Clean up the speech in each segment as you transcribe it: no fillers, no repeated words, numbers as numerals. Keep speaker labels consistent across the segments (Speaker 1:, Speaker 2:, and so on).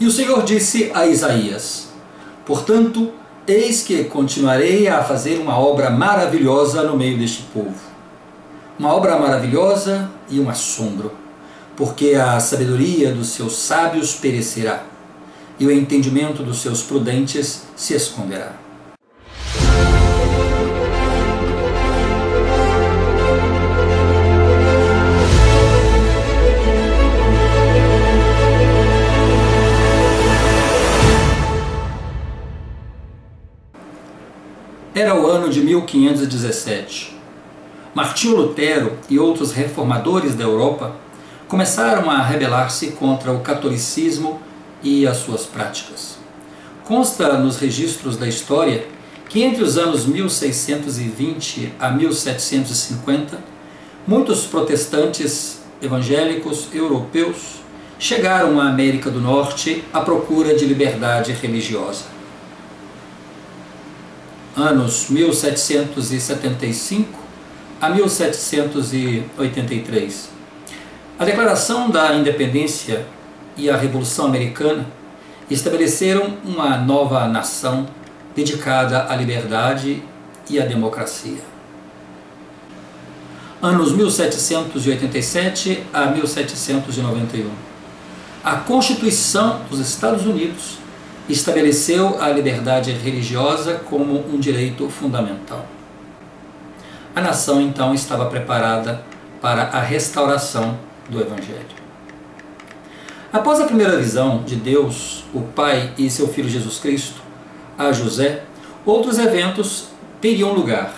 Speaker 1: E o Senhor disse a Isaías: portanto, eis que continuarei a fazer uma obra maravilhosa no meio deste povo. Uma obra maravilhosa e um assombro, porque a sabedoria dos seus sábios perecerá, e o entendimento dos seus prudentes se esconderá. Era o ano de 1517. Martinho Lutero e outros reformadores da Europa começaram a rebelar-se contra o catolicismo e as suas práticas. Consta nos registros da história que entre os anos 1620 a 1750, muitos protestantes evangélicos europeus chegaram à América do Norte à procura de liberdade religiosa. Anos 1775 a 1783. A Declaração da Independência e a Revolução Americana estabeleceram uma nova nação dedicada à liberdade e à democracia. Anos 1787 a 1791. A Constituição dos Estados Unidos estabeleceu a liberdade religiosa como um direito fundamental. A nação então estava preparada para a restauração do Evangelho. Após a primeira visão de Deus, o Pai e seu Filho Jesus Cristo, a José, outros eventos teriam lugar,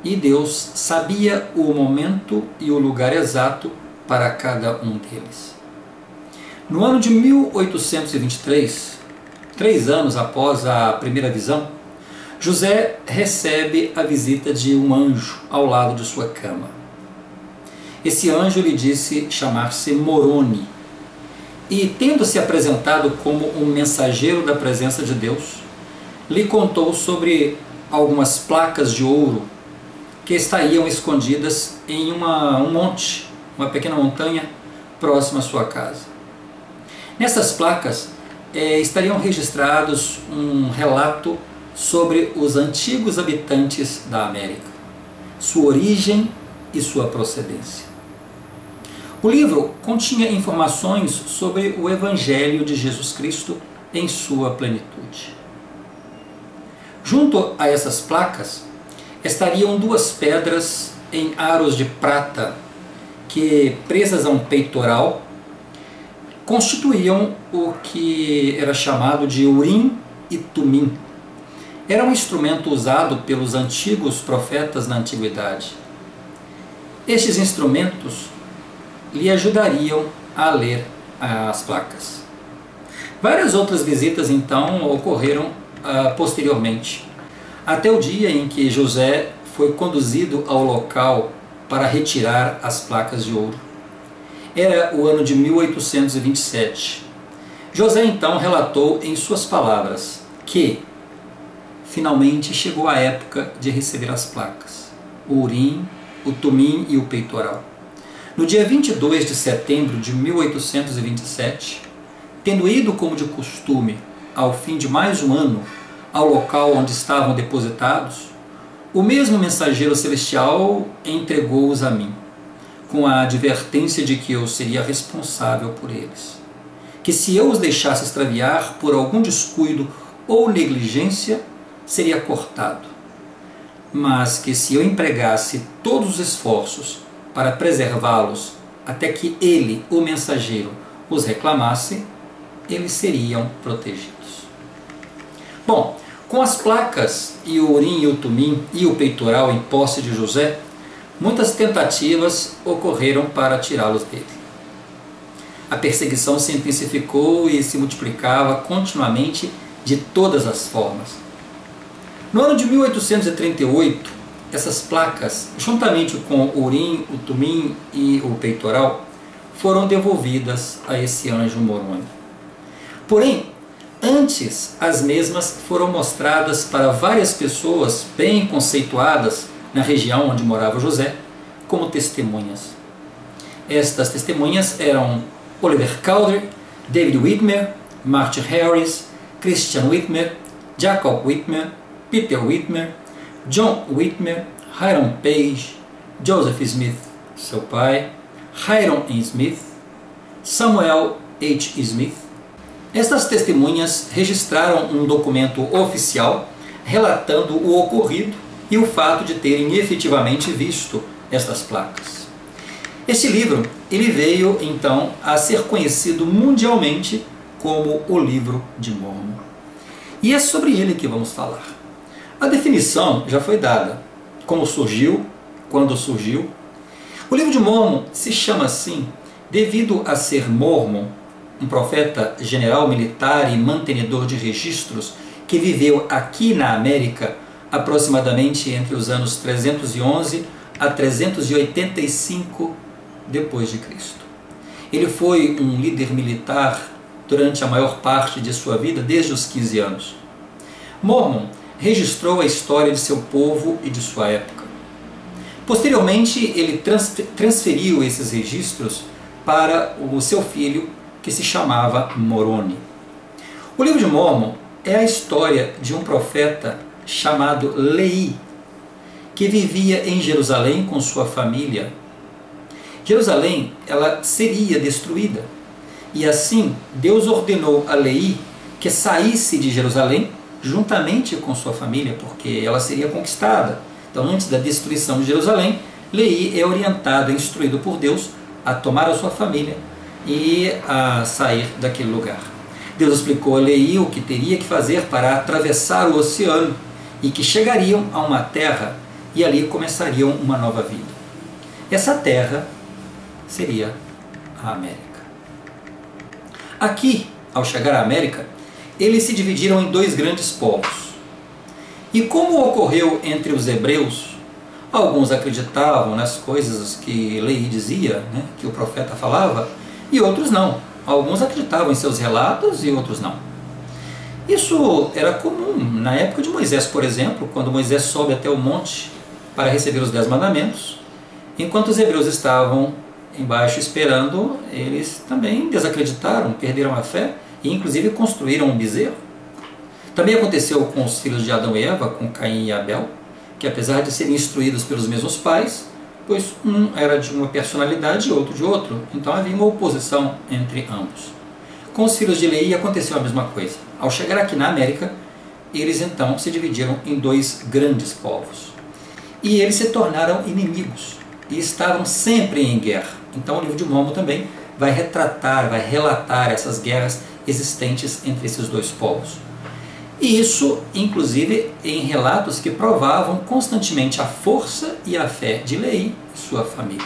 Speaker 1: e Deus sabia o momento e o lugar exato para cada um deles. No ano de 1823, 3 anos após a primeira visão, José recebe a visita de um anjo ao lado de sua cama. Esse anjo lhe disse chamar-se Moroni, e, tendo se apresentado como um mensageiro da presença de Deus, lhe contou sobre algumas placas de ouro que estariam escondidas em um monte, uma pequena montanha próxima à sua casa. Nessas placas estariam registrados um relato sobre os antigos habitantes da América, sua origem e sua procedência. O livro continha informações sobre o Evangelho de Jesus Cristo em sua plenitude. Junto a essas placas estariam 2 pedras em aros de prata que, presas a um peitoral, constituíam o que era chamado de Urim e Tumim. Era um instrumento usado pelos antigos profetas na antiguidade. Estes instrumentos lhe ajudariam a ler as placas. Várias outras visitas então ocorreram posteriormente, até o dia em que José foi conduzido ao local para retirar as placas de ouro. Era o ano de 1827. José então relatou em suas palavras que finalmente chegou a época de receber as placas, o Urim, o Tumim e o peitoral. No dia 22 de setembro de 1827, tendo ido como de costume, ao fim de mais um ano, ao local onde estavam depositados, o mesmo mensageiro celestial entregou-os a mim, com a advertência de que eu seria responsável por eles, que se eu os deixasse extraviar por algum descuido ou negligência, seria cortado, mas que se eu empregasse todos os esforços para preservá-los até que ele, o mensageiro, os reclamasse, eles seriam protegidos. Bom, com as placas e o Urim e o Tumim e o peitoral em posse de José, muitas tentativas ocorreram para tirá-los dele. A perseguição se intensificou e se multiplicava continuamente de todas as formas. No ano de 1838, essas placas, juntamente com o Urim, o Tumim e o peitoral, foram devolvidas a esse anjo Moroni. Porém, antes as mesmas foram mostradas para várias pessoas bem conceituadas na região onde morava José, como testemunhas. Estas testemunhas eram Oliver Cowdery, David Whitmer, Martin Harris, Christian Whitmer, Jacob Whitmer, Peter Whitmer, John Whitmer, Hiram Page, Joseph Smith, seu pai, Hiram E. Smith, Samuel H. Smith. Estas testemunhas registraram um documento oficial relatando o ocorrido e o fato de terem efetivamente visto estas placas. Este livro ele veio então a ser conhecido mundialmente como o Livro de Mórmon. E é sobre ele que vamos falar. A definição já foi dada, como surgiu, quando surgiu. O Livro de Mórmon se chama assim devido a ser Mormon, um profeta general militar e mantenedor de registros que viveu aqui na América aproximadamente entre os anos 311 a 385 depois de Cristo. Ele foi um líder militar durante a maior parte de sua vida, desde os 15 anos. Mormon registrou a história de seu povo e de sua época. Posteriormente, ele transferiu esses registros para o seu filho, que se chamava Moroni. O Livro de Mórmon é a história de um profeta chamado Lehi, que vivia em Jerusalém com sua família. Jerusalém ela seria destruída, e assim Deus ordenou a Lehi que saísse de Jerusalém juntamente com sua família, porque ela seria conquistada. Então, antes da destruição de Jerusalém, Lehi é orientado, instruído por Deus a tomar a sua família e a sair daquele lugar. Deus explicou a Lehi o que teria que fazer para atravessar o oceano e que chegariam a uma terra e ali começariam uma nova vida. Essa terra seria a América. Aqui, ao chegar à América, eles se dividiram em dois grandes povos. E como ocorreu entre os hebreus, alguns acreditavam nas coisas que Lehi dizia, que o profeta falava, e outros não. Alguns acreditavam em seus relatos e outros não. Isso era comum na época de Moisés, por exemplo, quando Moisés sobe até o monte para receber os 10 mandamentos. Enquanto os hebreus estavam embaixo esperando, eles também desacreditaram, perderam a fé e inclusive construíram um bezerro. Também aconteceu com os filhos de Adão e Eva, com Caim e Abel, que apesar de serem instruídos pelos mesmos pais, pois um era de uma personalidade e outro de outro, então havia uma oposição entre ambos. Com os filhos de Lehi aconteceu a mesma coisa. Ao chegar aqui na América, eles então se dividiram em dois grandes povos. E eles se tornaram inimigos e estavam sempre em guerra. Então o Livro de Mórmon também vai retratar, vai relatar essas guerras existentes entre esses dois povos. E isso, inclusive, em relatos que provavam constantemente a força e a fé de Lehi e sua família.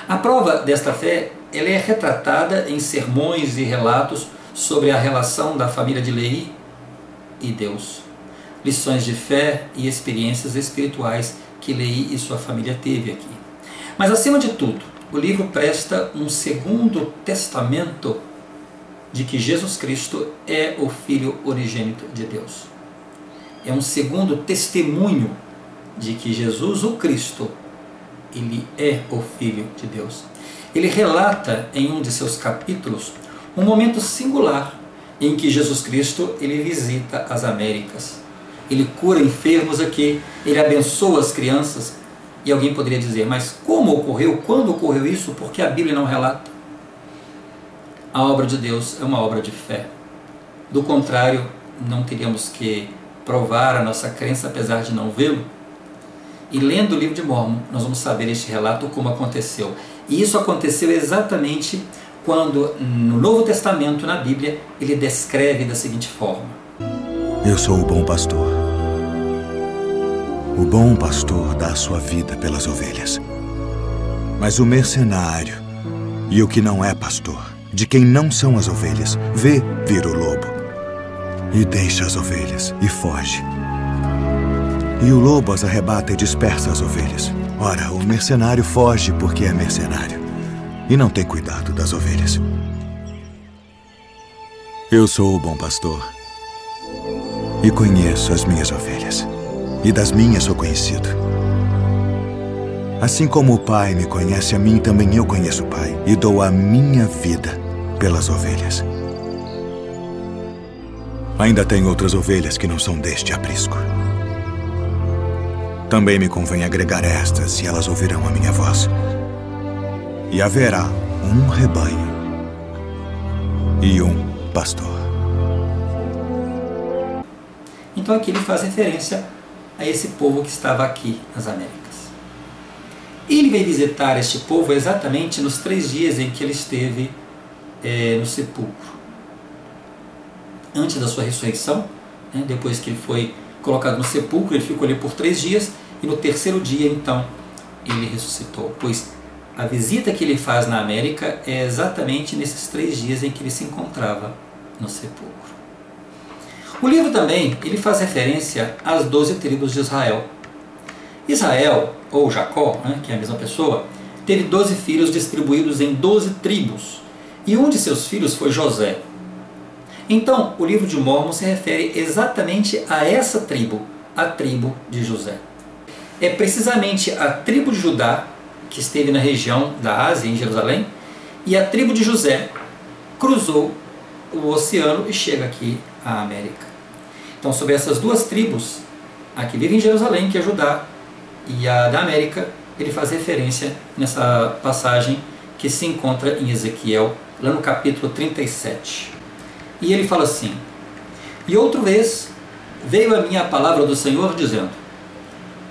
Speaker 1: A prova desta fé ela é retratada em sermões e relatos sobre a relação da família de Lehi e Deus. Lições de fé e experiências espirituais que Lehi e sua família teve aqui. Mas, acima de tudo, o livro presta um segundo testamento de que Jesus Cristo é o Filho unigênito de Deus. É um segundo testemunho de que Jesus, o Cristo, ele é o Filho de Deus. Ele relata em um de seus capítulos um momento singular em que Jesus Cristo ele visita as Américas. Ele cura enfermos aqui, ele abençoa as crianças. E alguém poderia dizer, mas como ocorreu? Quando ocorreu isso? Por que a Bíblia não relata? A obra de Deus é uma obra de fé. Do contrário, não teríamos que provar a nossa crença apesar de não vê-lo. E lendo o Livro de Mórmon, nós vamos saber este relato como aconteceu. E isso aconteceu exatamente quando, no Novo Testamento, na Bíblia, ele descreve da seguinte forma:
Speaker 2: Eu sou o bom pastor. O bom pastor dá a sua vida pelas ovelhas. Mas o mercenário e o que não é pastor, de quem não são as ovelhas, vê vir o lobo e deixa as ovelhas e foge. E o lobo as arrebata e dispersa as ovelhas. Ora, o mercenário foge porque é mercenário e não tem cuidado das ovelhas. Eu sou o bom pastor e conheço as minhas ovelhas, e das minhas sou conhecido. Assim como o Pai me conhece a mim, também eu conheço o Pai, e dou a minha vida pelas ovelhas. Ainda tem outras ovelhas que não são deste aprisco. Também me convém agregar estas, e elas ouvirão a minha voz. E haverá um rebanho e um pastor.
Speaker 1: Então aqui ele faz referência a esse povo que estava aqui nas Américas. Ele veio visitar este povo exatamente nos 3 dias em que ele esteve no sepulcro. Antes da sua ressurreição, depois que ele foi colocado no sepulcro, ele ficou ali por 3 dias, e no 3º dia, então, ele ressuscitou. Pois a visita que ele faz na América é exatamente nesses 3 dias em que ele se encontrava no sepulcro. O livro também ele faz referência às 12 tribos de Israel. Israel, ou Jacó, que é a mesma pessoa, teve 12 filhos distribuídos em 12 tribos, e um de seus filhos foi José. Então, o livro de Mórmon se refere exatamente a essa tribo, a tribo de José. É precisamente a tribo de Judá, que esteve na região da Ásia, em Jerusalém, e a tribo de José cruzou o oceano e chega aqui à América. Então, sobre essas 2 tribos, a que vive em Jerusalém, que é Judá, e a da América, ele faz referência nessa passagem que se encontra em Ezequiel, lá no capítulo 37. E ele fala assim: E outra vez veio a mim a palavra do Senhor, dizendo: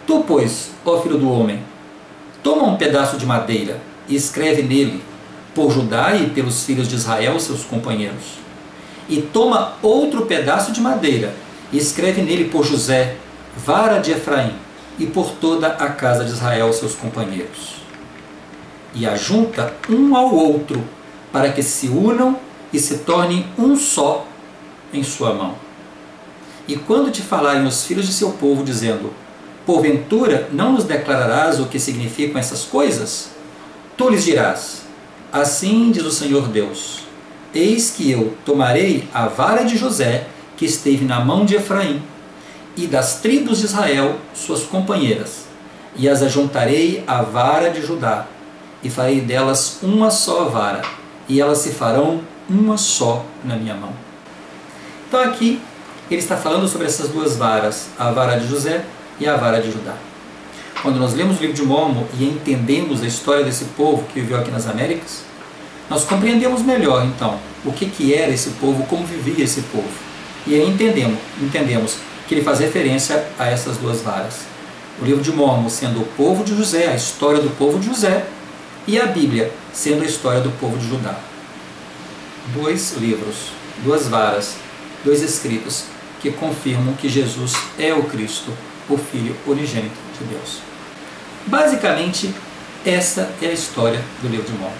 Speaker 1: Tu, pois, ó filho do homem, toma um pedaço de madeira e escreve nele, por Judá e pelos filhos de Israel, seus companheiros. E toma outro pedaço de madeira e escreve nele por José, vara de Efraim, e por toda a casa de Israel, seus companheiros. E ajunta um ao outro, para que se unam e se tornem um só em sua mão. E quando te falarem os filhos de seu povo, dizendo: Porventura não nos declararás o que significam essas coisas? Tu lhes dirás: Assim diz o Senhor Deus: Eis que eu tomarei a vara de José, que esteve na mão de Efraim, e das tribos de Israel, suas companheiras, e as ajuntarei à vara de Judá, e farei delas uma só vara, e elas se farão uma só na minha mão. Então aqui ele está falando sobre essas 2 varas, a vara de José e a vara de Judá. Quando nós lemos o livro de Mórmon e entendemos a história desse povo que viveu aqui nas Américas, nós compreendemos melhor então o que era esse povo, como vivia esse povo. E aí entendemos que ele faz referência a essas 2 varas. O livro de Mórmon sendo o povo de José, a história do povo de José, e a Bíblia sendo a história do povo de Judá. 2 livros, 2 varas, 2 escritos que confirmam que Jesus é o Cristo, o Filho unigênito de Deus. Basicamente, essa é a história do livro de Mórmon.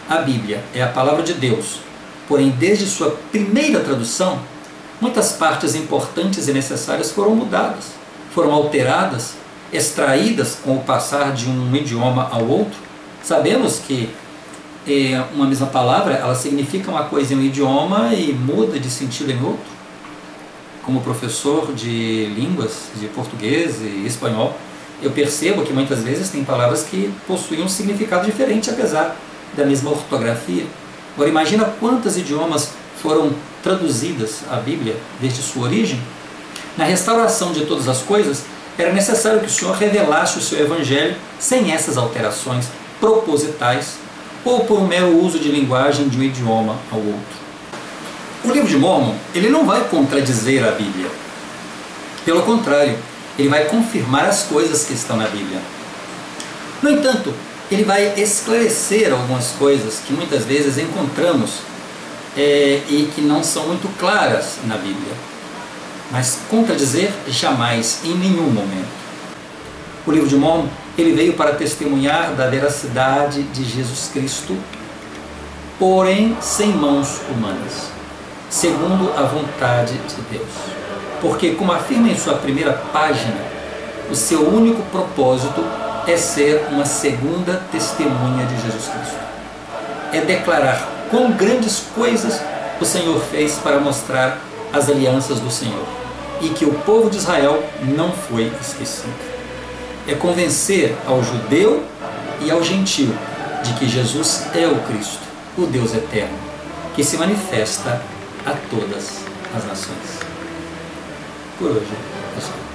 Speaker 1: A Bíblia é a palavra de Deus, porém, desde sua primeira tradução, muitas partes importantes e necessárias foram mudadas, foram alteradas, extraídas com o passar de um idioma ao outro. Sabemos que uma mesma palavra, ela significa uma coisa em um idioma e muda de sentido em outro. Como professor de línguas, de português e espanhol, eu percebo que muitas vezes tem palavras que possuem um significado diferente, apesar da mesma ortografia. Agora imagina quantos idiomas foram traduzidas à Bíblia desde sua origem. Na restauração de todas as coisas, era necessário que o Senhor revelasse o seu Evangelho sem essas alterações propositais ou por um mero uso de linguagem de um idioma ao outro. O livro de Mórmon, ele não vai contradizer a Bíblia. Pelo contrário, ele vai confirmar as coisas que estão na Bíblia. No entanto, ele vai esclarecer algumas coisas que muitas vezes encontramos e que não são muito claras na Bíblia. Mas contradizer jamais, em nenhum momento. O livro de Mórmon, ele veio para testemunhar da veracidade de Jesus Cristo, porém sem mãos humanas, segundo a vontade de Deus. Porque, como afirma em sua primeira página, o seu único propósito é ser uma segunda testemunha de Jesus Cristo. É declarar quão grandes coisas o Senhor fez para mostrar as alianças do Senhor e que o povo de Israel não foi esquecido. É convencer ao judeu e ao gentio de que Jesus é o Cristo, o Deus eterno, que se manifesta a todas as nações. Por hoje é só.